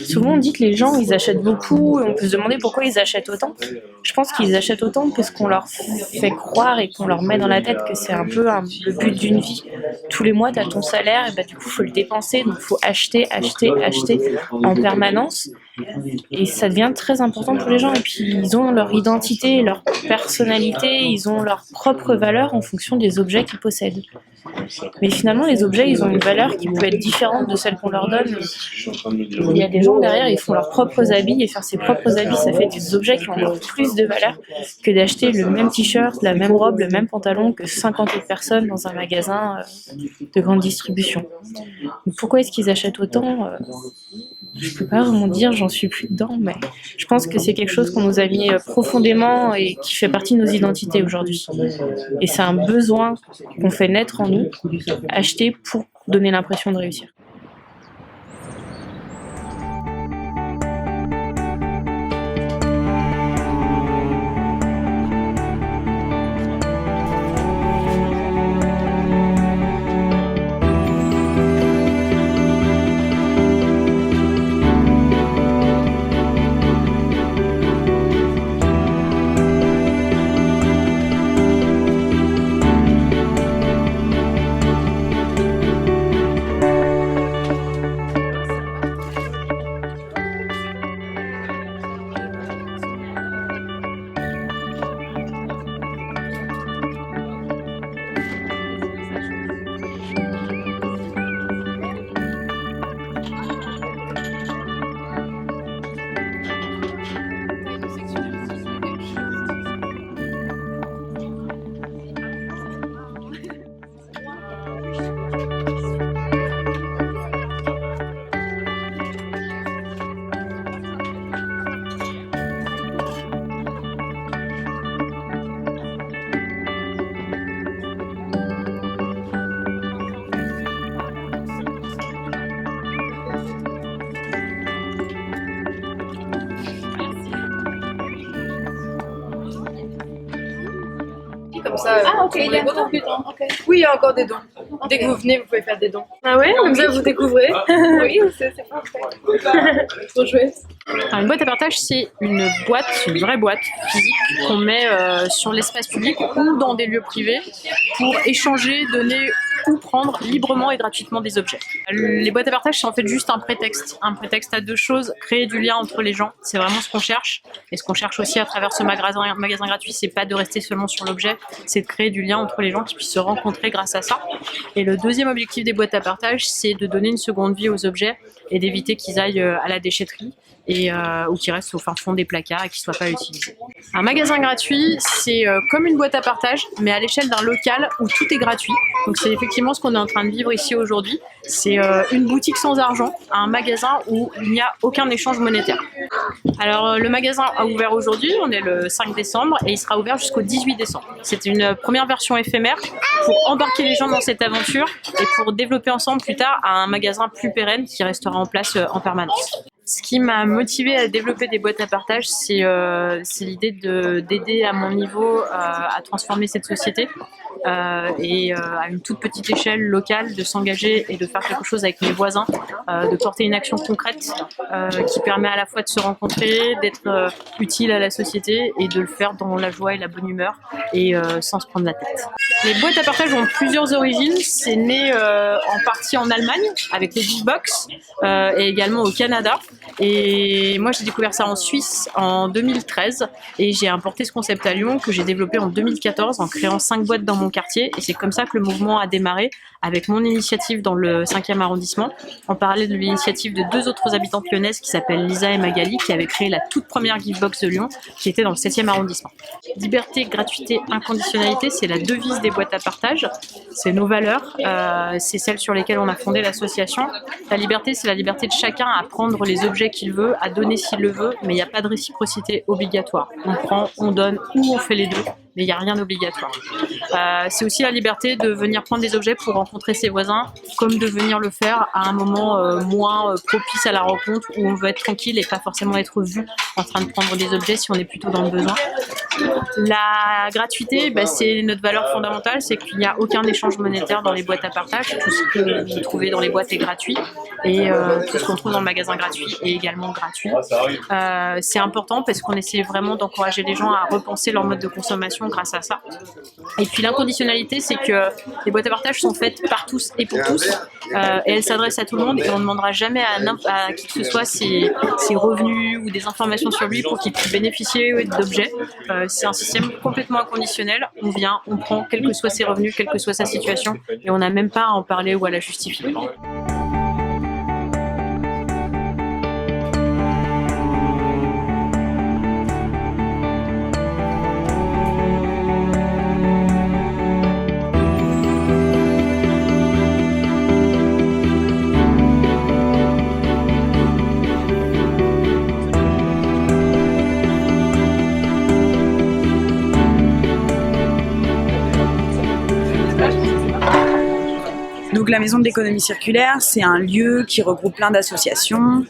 [SPEAKER 5] Souvent on dit que les gens ils achètent beaucoup et on peut se demander pourquoi ils achètent autant. Je pense qu'ils achètent autant parce qu'on leur fait croire et qu'on leur met dans la tête que c'est un peu le but d'une vie. Tous les mois tu as ton salaire et du coup il faut le dépenser, donc il faut acheter en permanence, et ça devient très important pour les gens. Et puis ils ont leur identité, leur personnalité, ils ont leur propre valeur en fonction des objets qu'ils possèdent. Mais finalement les objets ils ont une valeur qui peut être différente de celle qu'on leur donne. Il y a des gens derrière, ils font leurs propres habits, et faire ses propres habits, ça fait des objets qui ont encore plus de valeur que d'acheter le même t-shirt, la même robe, le même pantalon que 50 autres personnes dans un magasin de grande distribution. Donc pourquoi est-ce qu'ils achètent autant? Je peux pas vraiment dire, j'en suis plus dedans, mais je pense que c'est quelque chose qu'on nous a mis profondément et qui fait partie de nos identités aujourd'hui. Et c'est un besoin qu'on fait naître en nous, acheter pour donner l'impression de réussir.
[SPEAKER 9] Comme ça,
[SPEAKER 5] il y a encore des dons.
[SPEAKER 9] Oui, il y a encore des dons. Dès que vous venez, vous pouvez faire des dons.
[SPEAKER 5] Ah ouais, comme ça vous découvrez.
[SPEAKER 9] Oui, c'est parfait. Trop chouette.
[SPEAKER 8] Alors, une boîte à partage, c'est une vraie boîte physique qu'on met sur l'espace public ou dans des lieux privés pour échanger, donner ou prendre librement et gratuitement des objets. Les boîtes à partage, c'est en fait juste un prétexte à deux choses: créer du lien entre les gens, c'est vraiment ce qu'on cherche, et ce qu'on cherche aussi à travers ce magasin gratuit, c'est pas de rester seulement sur l'objet, c'est de créer du lien entre les gens qui puissent se rencontrer grâce à ça. Et le deuxième objectif des boîtes à partage, c'est de donner une seconde vie aux objets et d'éviter qu'ils aillent à la déchetterie ou qu'ils restent au fin fond des placards et qu'ils ne soient pas utilisés. Un magasin gratuit, c'est comme une boîte à partage, mais à l'échelle d'un local où tout est gratuit. Donc c'est effectivement ce qu'on est en train de vivre ici aujourd'hui. C'est une boutique sans argent, un magasin où il n'y a aucun échange monétaire. Alors le magasin a ouvert aujourd'hui, on est le 5 décembre et il sera ouvert jusqu'au 18 décembre. C'est une première version éphémère pour embarquer les gens dans cette aventure et pour développer ensemble plus tard un magasin plus pérenne qui restera en place en permanence. Ce qui m'a motivée à développer des boîtes à partage, c'est l'idée d'aider à mon niveau à transformer cette société et à une toute petite échelle locale, de s'engager et de faire quelque chose avec mes voisins, de porter une action concrète qui permet à la fois de se rencontrer, d'être utile à la société et de le faire dans la joie et la bonne humeur et sans se prendre la tête. Les boîtes à partage ont plusieurs origines. C'est né en partie en Allemagne avec les Giftbox et également au Canada. Et moi j'ai découvert ça en Suisse en 2013 et j'ai importé ce concept à Lyon que j'ai développé en 2014 en créant 5 boîtes dans mon quartier et c'est comme ça que le mouvement a démarré avec mon initiative dans le 5e arrondissement en parallèle de l'initiative de 2 autres habitantes lyonnaises qui s'appellent Lisa et Magali qui avaient créé la toute première Giftbox de Lyon qui était dans le 7e arrondissement. Liberté, gratuité, inconditionnalité, c'est la devise des boîtes à partage, c'est nos valeurs, c'est celles sur lesquelles on a fondé l'association. La liberté, c'est la liberté de chacun à prendre les objets qu'il veut, à donner s'il le veut, mais il n'y a pas de réciprocité obligatoire. On prend, on donne ou on fait les deux, mais il n'y a rien d'obligatoire. C'est aussi la liberté de venir prendre des objets pour rencontrer ses voisins, comme de venir le faire à un moment moins propice à la rencontre, où on veut être tranquille et pas forcément être vu en train de prendre des objets si on est plutôt dans le besoin. La gratuité, c'est notre valeur fondamentale, c'est qu'il n'y a aucun échange monétaire dans les boîtes à partage. Tout ce que vous trouvez dans les boîtes est gratuit et tout ce qu'on trouve dans le magasin gratuit est également gratuit. C'est important parce qu'on essaie vraiment d'encourager les gens à repenser leur mode de consommation grâce à ça. Et puis l'inconditionnalité, c'est que les boîtes à partage sont faites par tous et pour tous et elles s'adressent à tout le monde et on ne demandera jamais à qui que ce soit ses revenus ou des informations sur lui pour qu'il puisse bénéficier d'objets. C'est un système complètement inconditionnel, on vient, on prend, quels que soient ses revenus, quelle que soit sa situation et on n'a même pas à en parler ou à la justifier.
[SPEAKER 14] Donc la Maison de l'économie circulaire, c'est un lieu qui regroupe plein d'associations,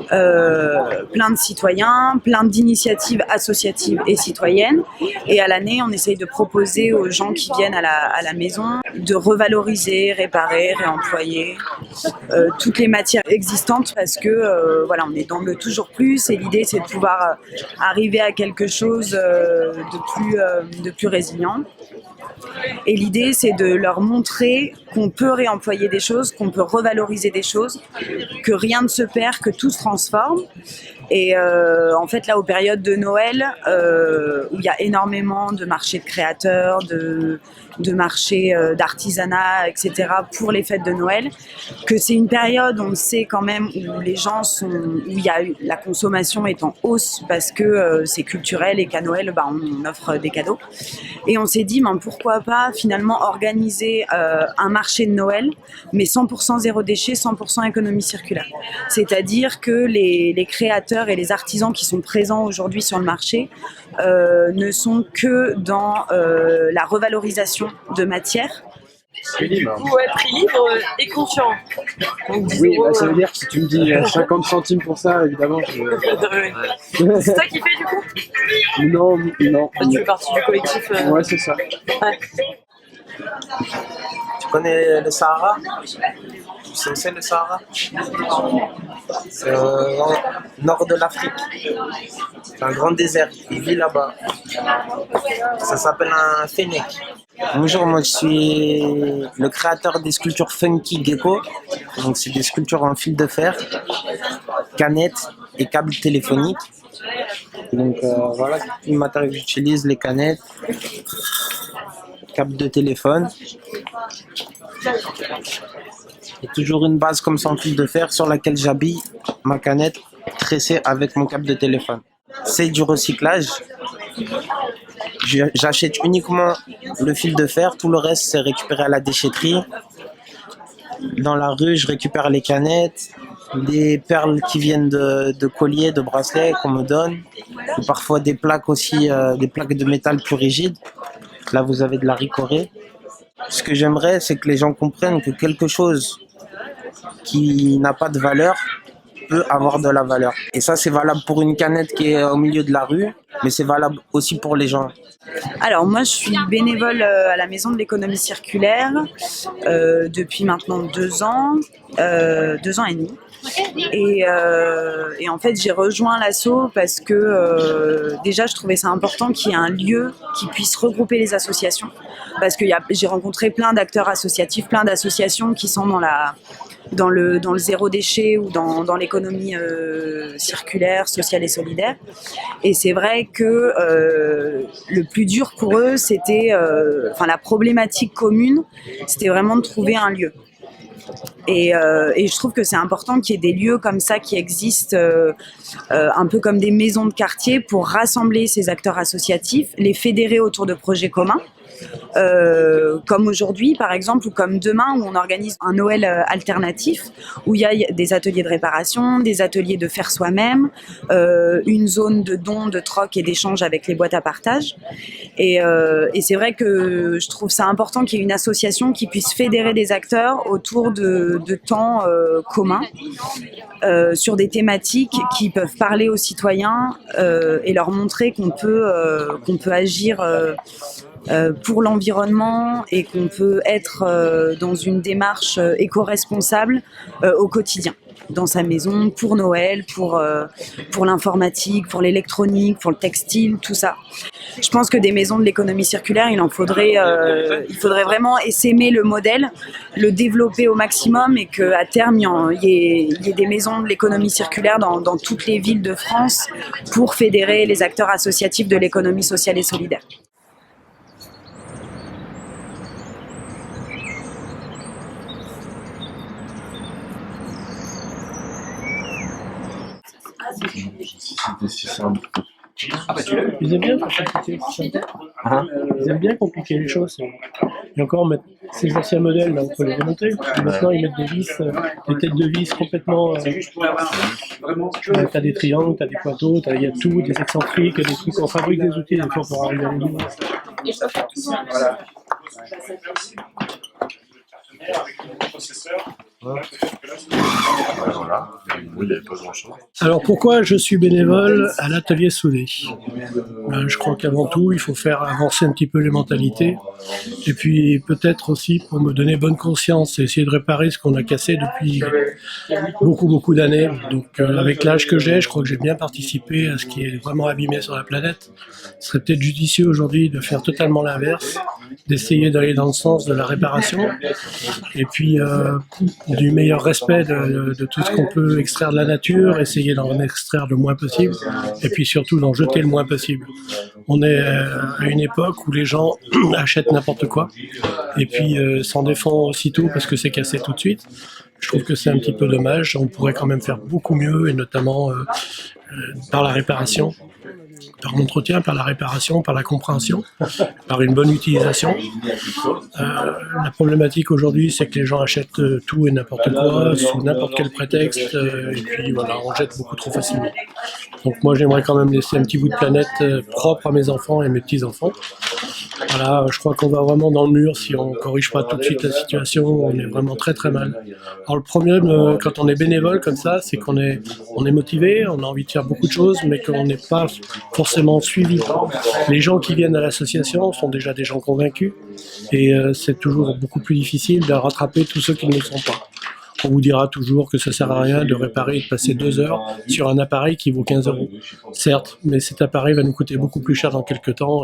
[SPEAKER 14] plein de citoyens, plein d'initiatives associatives et citoyennes. Et à l'année, on essaye de proposer aux gens qui viennent à la maison de revaloriser, réparer, réemployer toutes les matières existantes parce que voilà, on est dans le toujours plus et l'idée c'est de pouvoir arriver à quelque chose de plus résilient. Et l'idée, c'est de leur montrer qu'on peut réemployer des choses, qu'on peut revaloriser des choses, que rien ne se perd, que tout se transforme. Et en fait, là, aux périodes de Noël, où il y a énormément de marchés de créateurs, de marchés d'artisanat, etc., pour les fêtes de Noël, que c'est une période, on le sait quand même, où les gens où la consommation est en hausse parce que c'est culturel et qu'à Noël, on offre des cadeaux. Et on s'est dit, pourquoi pas finalement organiser un marché de Noël, mais 100% zéro déchet, 100% économie circulaire. C'est-à-dire que les créateurs et les artisans qui sont présents aujourd'hui sur le marché ne sont que dans la revalorisation de matières.
[SPEAKER 15] Du coup, prix libre et conscient. Donc, oui,
[SPEAKER 6] ça veut dire que si tu me dis 50 centimes pour ça, évidemment,
[SPEAKER 15] C'est toi qui fais du coup?
[SPEAKER 6] Non.
[SPEAKER 15] Tu fais partie du collectif.
[SPEAKER 6] Ouais, c'est ça.
[SPEAKER 15] Ouais.
[SPEAKER 16] Tu connais le Sahara? Tu sais où c'est le Sahara? C'est au nord de l'Afrique. C'est un grand désert. Il vit là-bas. Ça s'appelle un fennec. Bonjour, moi je suis le créateur des sculptures Funky Gecko. Donc c'est des sculptures en fil de fer, canettes et câbles téléphoniques. Donc voilà le matériel que j'utilise, les canettes, câbles de téléphone. Et toujours une base comme ça en fil de fer sur laquelle j'habille ma canette tressée avec mon câble de téléphone. C'est du recyclage. J'achète uniquement le fil de fer, tout le reste c'est récupéré à la déchetterie. Dans la rue, je récupère les canettes, des perles qui viennent de colliers, de bracelets qu'on me donne, ou parfois des plaques aussi, des plaques de métal plus rigides. Là, vous avez de la ricorée. Ce que j'aimerais, c'est que les gens comprennent que quelque chose qui n'a pas de valeur peut avoir de la valeur. Et ça, c'est valable pour une canette qui est au milieu de la rue, mais c'est valable aussi pour les gens.
[SPEAKER 14] Alors moi, je suis bénévole à la Maison de l'économie circulaire depuis maintenant 2 ans, 2 ans et demi. Et en fait, j'ai rejoint l'asso parce que déjà, je trouvais ça important qu'il y ait un lieu qui puisse regrouper les associations. Parce que j'ai rencontré plein d'acteurs associatifs, plein d'associations qui sont dans le zéro déchet ou dans l'économie circulaire, sociale et solidaire. Et c'est vrai que le plus dur pour eux, c'était, la problématique commune, c'était vraiment de trouver un lieu. Et je trouve que c'est important qu'il y ait des lieux comme ça qui existent, un peu comme des maisons de quartier pour rassembler ces acteurs associatifs, les fédérer autour de projets communs. Comme aujourd'hui par exemple, ou comme demain où on organise un Noël alternatif où il y a des ateliers de réparation, des ateliers de faire soi-même, une zone de dons, de troc et d'échange avec les boîtes à partage. Et c'est vrai que je trouve ça important qu'il y ait une association qui puisse fédérer des acteurs autour de temps communs sur des thématiques qui peuvent parler aux citoyens et leur montrer qu'on peut agir pour l'environnement et qu'on peut être dans une démarche éco-responsable au quotidien, dans sa maison, pour Noël, pour l'informatique, pour l'électronique, pour le textile, tout ça. Je pense que des maisons de l'économie circulaire, il faudrait vraiment essaimer le modèle, le développer au maximum et qu'à terme, il y ait des maisons de l'économie circulaire dans toutes les villes de France pour fédérer les acteurs associatifs de l'économie sociale et solidaire.
[SPEAKER 17] C'était si simple.
[SPEAKER 6] Ils aiment bien compliquer, ils aiment bien compliquer les choses. Et encore, ces anciens modèles, là, on peut les démonter. Maintenant, ils mettent des vis, des têtes de vis complètement. T'as des triangles, t'as des poteaux, il y a tout, des excentriques, des trucs. On fabrique des outils des fois pour arriver à l'église.
[SPEAKER 17] Voilà.
[SPEAKER 6] Alors pourquoi je suis bénévole à l'atelier soudé? Je crois qu'avant tout, il faut faire avancer un petit peu les mentalités et puis peut-être aussi pour me donner bonne conscience et essayer de réparer ce qu'on a cassé depuis beaucoup d'années. Donc avec l'âge que j'ai, je crois que j'ai bien participé à ce qui est vraiment abîmé sur la planète. Ce serait peut-être judicieux aujourd'hui de faire totalement l'inverse, d'essayer d'aller dans le sens de la réparation et puis du meilleur respect de tout ce qu'on peut extraire de la nature, essayer d'en extraire le moins possible et puis surtout d'en jeter le moins possible. On est à une époque où les gens achètent n'importe quoi et puis s'en défendent aussitôt parce que c'est cassé tout de suite. Je trouve que c'est un petit peu dommage, on pourrait quand même faire beaucoup mieux et notamment par la réparation. Par l'entretien, par la réparation, par la compréhension, par une bonne utilisation. La problématique aujourd'hui, c'est que les gens achètent tout et n'importe quoi, sous n'importe quel prétexte, et puis voilà, on jette beaucoup trop facilement. Donc moi, j'aimerais quand même laisser un petit bout de planète propre à mes enfants et mes petits-enfants. Voilà, je crois qu'on va vraiment dans le mur si on ne corrige pas tout de suite la situation, on est vraiment très mal. Alors le problème, quand on est bénévole comme ça, c'est qu'on est motivé, on a envie de faire beaucoup de choses, mais qu'on n'est pas forcément suivi. Les gens qui viennent à l'association sont déjà des gens convaincus, et c'est toujours beaucoup plus difficile de rattraper tous ceux qui ne le sont pas. On vous dira toujours que ça ne sert à rien de réparer et de passer 2 heures sur un appareil qui vaut 15 €. Certes, mais cet appareil va nous coûter beaucoup plus cher dans quelques temps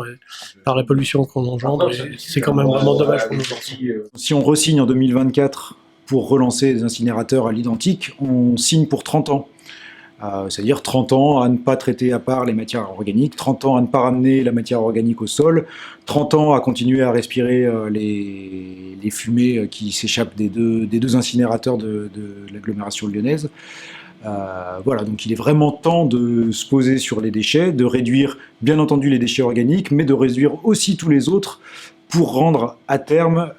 [SPEAKER 6] par la pollution qu'on engendre. Et c'est quand même vraiment dommage pour nos enfants.
[SPEAKER 1] Si on re-signe en 2024 pour relancer des incinérateurs à l'identique, on signe pour 30 ans. C'est-à-dire 30 ans à ne pas traiter à part les matières organiques, 30 ans à ne pas ramener la matière organique au sol, 30 ans à continuer à respirer les fumées qui s'échappent des deux incinérateurs de l'agglomération lyonnaise. Voilà, donc il est vraiment temps de se poser sur les déchets, de réduire bien entendu les déchets organiques, mais de réduire aussi tous les autres pour rendre à terme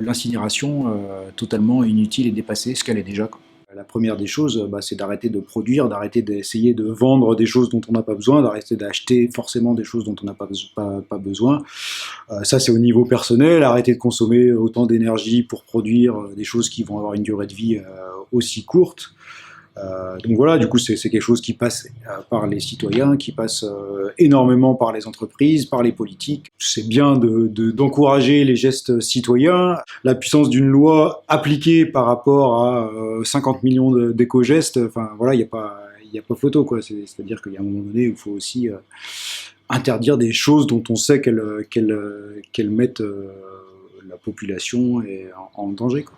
[SPEAKER 1] l'incinération totalement inutile et dépassée, ce qu'elle est déjà. La première des choses, c'est d'arrêter de produire, d'arrêter d'essayer de vendre des choses dont on n'a pas besoin, d'arrêter d'acheter forcément des choses dont on n'a pas besoin. Ça, c'est au niveau personnel, arrêter de consommer autant d'énergie pour produire des choses qui vont avoir une durée de vie aussi courte. Donc voilà, du coup, c'est quelque chose qui passe par les citoyens, qui passe énormément par les entreprises, par les politiques. C'est bien d'encourager les gestes citoyens. La puissance d'une loi appliquée par rapport à 50 millions d'éco-gestes, enfin voilà, il n'y a pas photo, quoi. C'est-à-dire qu'il y a un moment donné où il faut aussi interdire des choses dont on sait qu'elles mettent la population en danger, quoi.